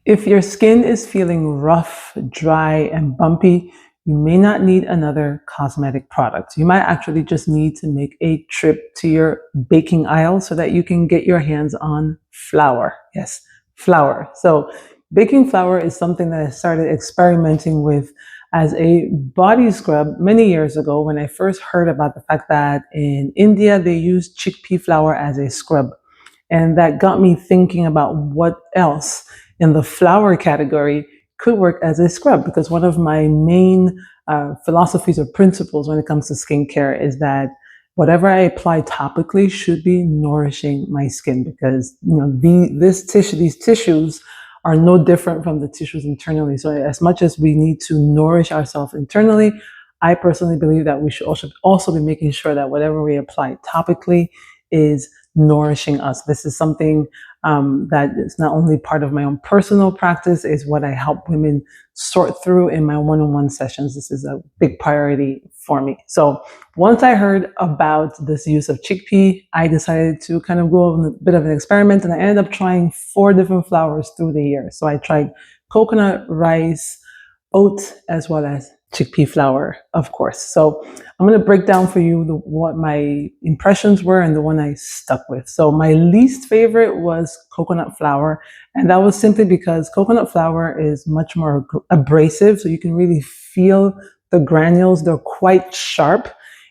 If your skin is feeling rough, dry, and bumpy, you may not need another cosmetic product. You might actually just need to make a trip to your baking aisle so that you can get your hands on flour. Yes, flour. So baking flour is something that I started experimenting with as a body scrub many years ago when I first heard about the fact that in India they use chickpea flour as a scrub. And that got me thinking about what else in the flower category could work as a scrub, because one of my main philosophies or principles when it comes to skincare is that whatever I apply topically should be nourishing my skin, because these tissues are no different from the tissues internally. So as much as we need to nourish ourselves internally, I personally believe that we should also be making sure that whatever we apply topically is nourishing us. This is something that is not only part of my own personal practice, is what I help women sort through in my one-on-one sessions. This is a big priority for me. So once I heard about this use of chickpea, I decided to kind of go on a bit of an experiment, and I ended up trying 4 different flours through the year. So I tried coconut, rice, oats, as well as chickpea flour, of course. So I'm going to break down for you what my impressions were and the one I stuck with. So my least favorite was coconut flour, and that was simply because coconut flour is much more abrasive, so you can really feel the granules. They're quite sharp,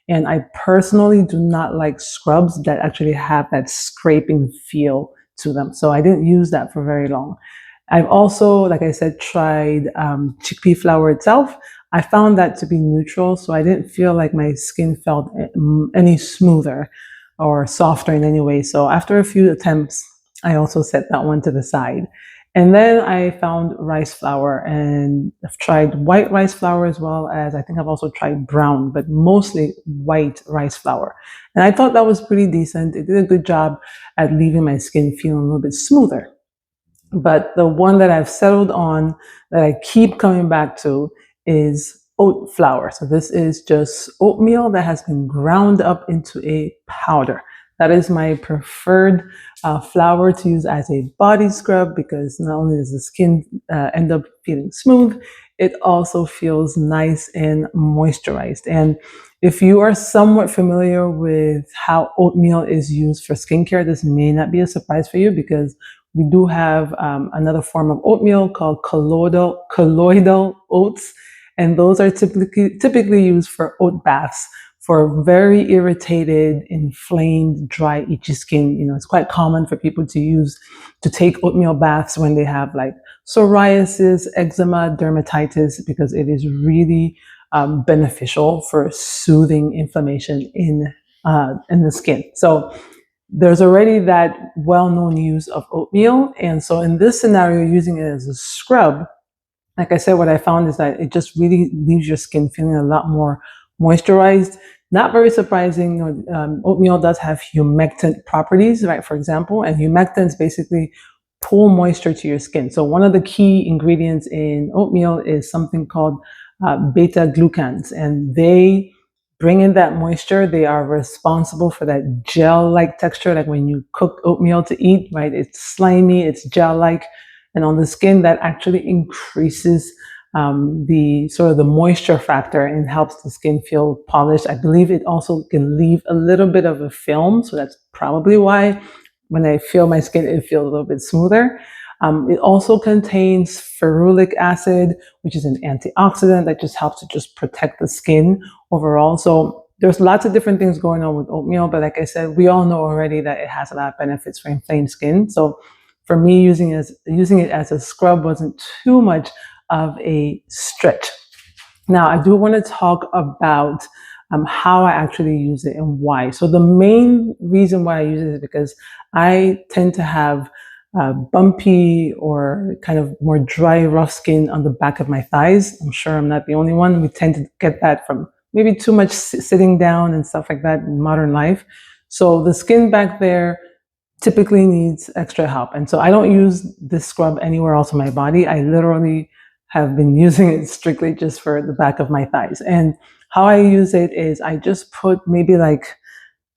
and I personally do not like scrubs that actually have that scraping feel to them. So I didn't use that for very long. I've also, like I said, tried chickpea flour itself. I found that to be neutral, so I didn't feel like my skin felt any smoother or softer in any way. So after a few attempts, I also set that one to the side. And then I found rice flour, and I've tried white rice flour as well as, I think I've also tried brown, but mostly white rice flour. And I thought that was pretty decent. It did a good job at leaving my skin feeling a little bit smoother. But the one that I've settled on, that I keep coming back to, is oat flour. So this is just oatmeal that has been ground up into a powder. That is my preferred flour to use as a body scrub, because not only does the skin end up feeling smooth, it also feels nice and moisturized. And if you are somewhat familiar with how oatmeal is used for skincare, this may not be a surprise for you, because we do have another form of oatmeal called colloidal oats, and those are typically used for oat baths for very irritated, inflamed, dry, itchy skin. It's quite common for people to take oatmeal baths when they have like psoriasis, eczema, dermatitis, because it is really beneficial for soothing inflammation in the skin. So there's already that well-known use of oatmeal. And so in this scenario, using it as a scrub, like I said, what I found is that it just really leaves your skin feeling a lot more moisturized. Not very surprising. Oatmeal does have humectant properties, right? For example, and humectants basically pull moisture to your skin. So one of the key ingredients in oatmeal is something called beta glucans, and they bring in that moisture. They are responsible for that gel-like texture, like when you cook oatmeal to eat, right? It's slimy, it's gel-like, and on the skin that actually increases the sort of the moisture factor and helps the skin feel polished. I believe it also can leave a little bit of a film, so that's probably why when I feel my skin, it feels a little bit smoother. It also contains ferulic acid, which is an antioxidant that just helps to just protect the skin overall. So there's lots of different things going on with oatmeal, but like I said, we all know already that it has a lot of benefits for inflamed skin. So for me, using it as a scrub wasn't too much of a stretch. Now, I do want to talk about how I actually use it and why. So the main reason why I use it is because I tend to have bumpy or kind of more dry, rough skin on the back of my thighs. I'm sure I'm not the only one. We tend to get that from maybe too much sitting down and stuff like that in modern life. So the skin back there typically needs extra help. And so I don't use this scrub anywhere else on my body. I literally have been using it strictly just for the back of my thighs. And how I use it is I just put maybe like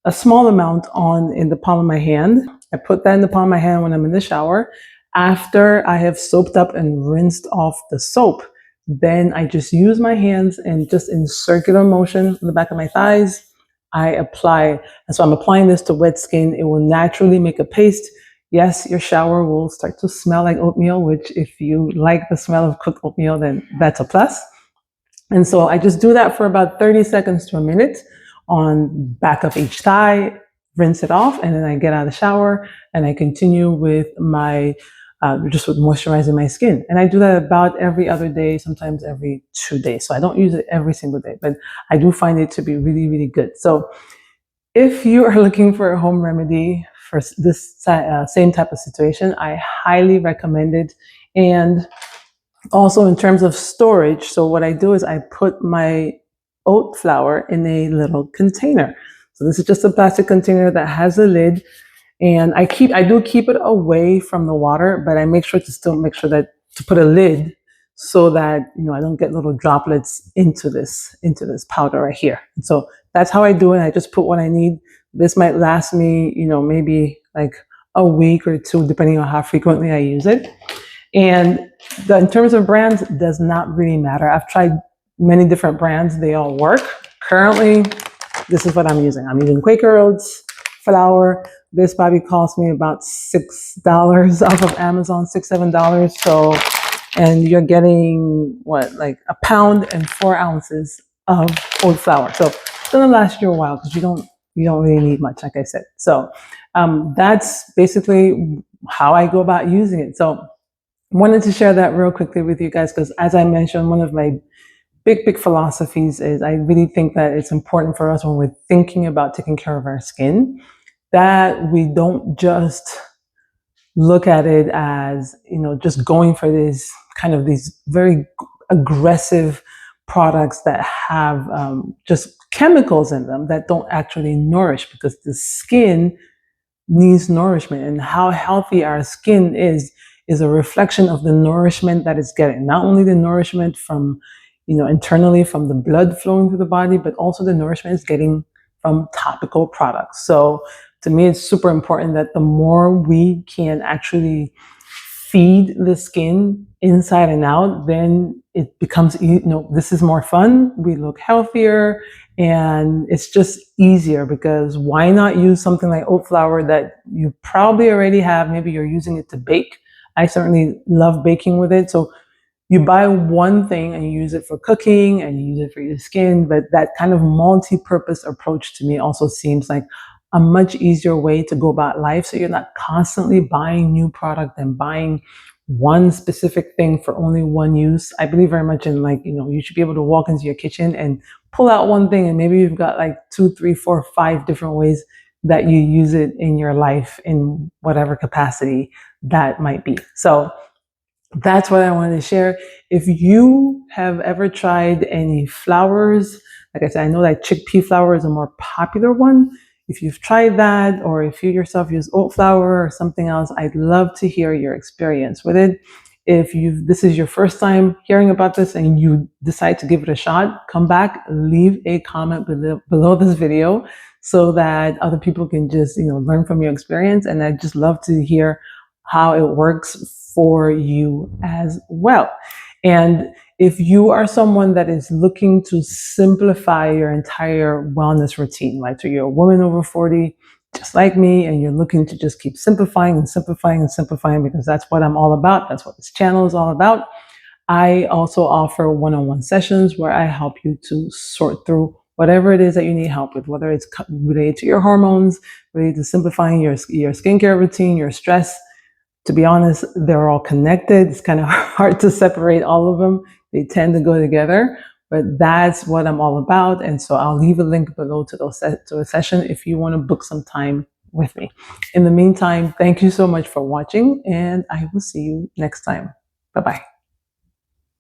a small amount on in the palm of my hand. I put that in the palm of my hand when I'm in the shower. After I have soaped up and rinsed off the soap, then I just use my hands and just in circular motion on the back of my thighs, I apply. And so I'm applying this to wet skin. It will naturally make a paste. Yes, your shower will start to smell like oatmeal, which if you like the smell of cooked oatmeal, then that's a plus. And so I just do that for about 30 seconds to a minute on back of each thigh, rinse it off, and then I get out of the shower and I continue with my just with moisturizing my skin. And I do that about every other day, sometimes every 2 days. So I don't use it every single day, but I do find it to be really, really good. So if you are looking for a home remedy for this same type of situation, I highly recommend it. And also in terms of storage, so what I do is I put my oat flour in a little container. So this is just a plastic container that has a lid. And I do keep it away from the water, but I make sure to put a lid so that, I don't get little droplets into this powder right here. And so that's how I do it. I just put what I need. This might last me, maybe like a week or two, depending on how frequently I use it. And in terms of brands, it does not really matter. I've tried many different brands. They all work. Currently, this is what I'm using. I'm using Quaker Oats flour. This probably cost me about $6 off of Amazon, $6-7. So, and you're getting like a pound and 4 ounces of oat flour. So it's gonna last you a while because you don't really need much, like I said. So that's basically how I go about using it. So wanted to share that real quickly with you guys because, as I mentioned, one of my big philosophies is I really think that it's important for us when we're thinking about taking care of our skin that we don't just look at it as, just going for these very aggressive products that have just chemicals in them that don't actually nourish, because the skin needs nourishment, and how healthy our skin is a reflection of the nourishment that it's getting. Not only the nourishment from, internally from the blood flowing through the body, but also the nourishment it's getting from topical products. So to me, it's super important that the more we can actually feed the skin inside and out, then it becomes, this is more fun. We look healthier and it's just easier, because why not use something like oat flour that you probably already have? Maybe you're using it to bake. I certainly love baking with it. So you buy one thing and you use it for cooking and you use it for your skin, but that kind of multi-purpose approach to me also seems like a much easier way to go about life. So you're not constantly buying new product and buying one specific thing for only one use. I believe very much in you should be able to walk into your kitchen and pull out one thing, and maybe you've got like 2, 3, 4, 5 different ways that you use it in your life in whatever capacity that might be. So that's what I wanted to share. If you have ever tried any flours, like I said, I know that chickpea flour is a more popular one. If you've tried that, or if you yourself use oat flour or something else, I'd love to hear your experience with it. If this is your first time hearing about this and you decide to give it a shot, come back, leave a comment below this video so that other people can just, learn from your experience. And I'd just love to hear how it works for you as well. And if you are someone that is looking to simplify your entire wellness routine, right? So you're a woman over 40, just like me, and you're looking to just keep simplifying and simplifying and simplifying, because that's what I'm all about. That's what this channel is all about. I also offer one-on-one sessions where I help you to sort through whatever it is that you need help with, whether it's related to your hormones, related to simplifying your skincare routine, your stress. To be honest, they're all connected. It's kind of hard to separate all of them. They tend to go together, but that's what I'm all about. And so I'll leave a link below to a session if you want to book some time with me. In the meantime, thank you so much for watching, and I will see you next time. Bye-bye.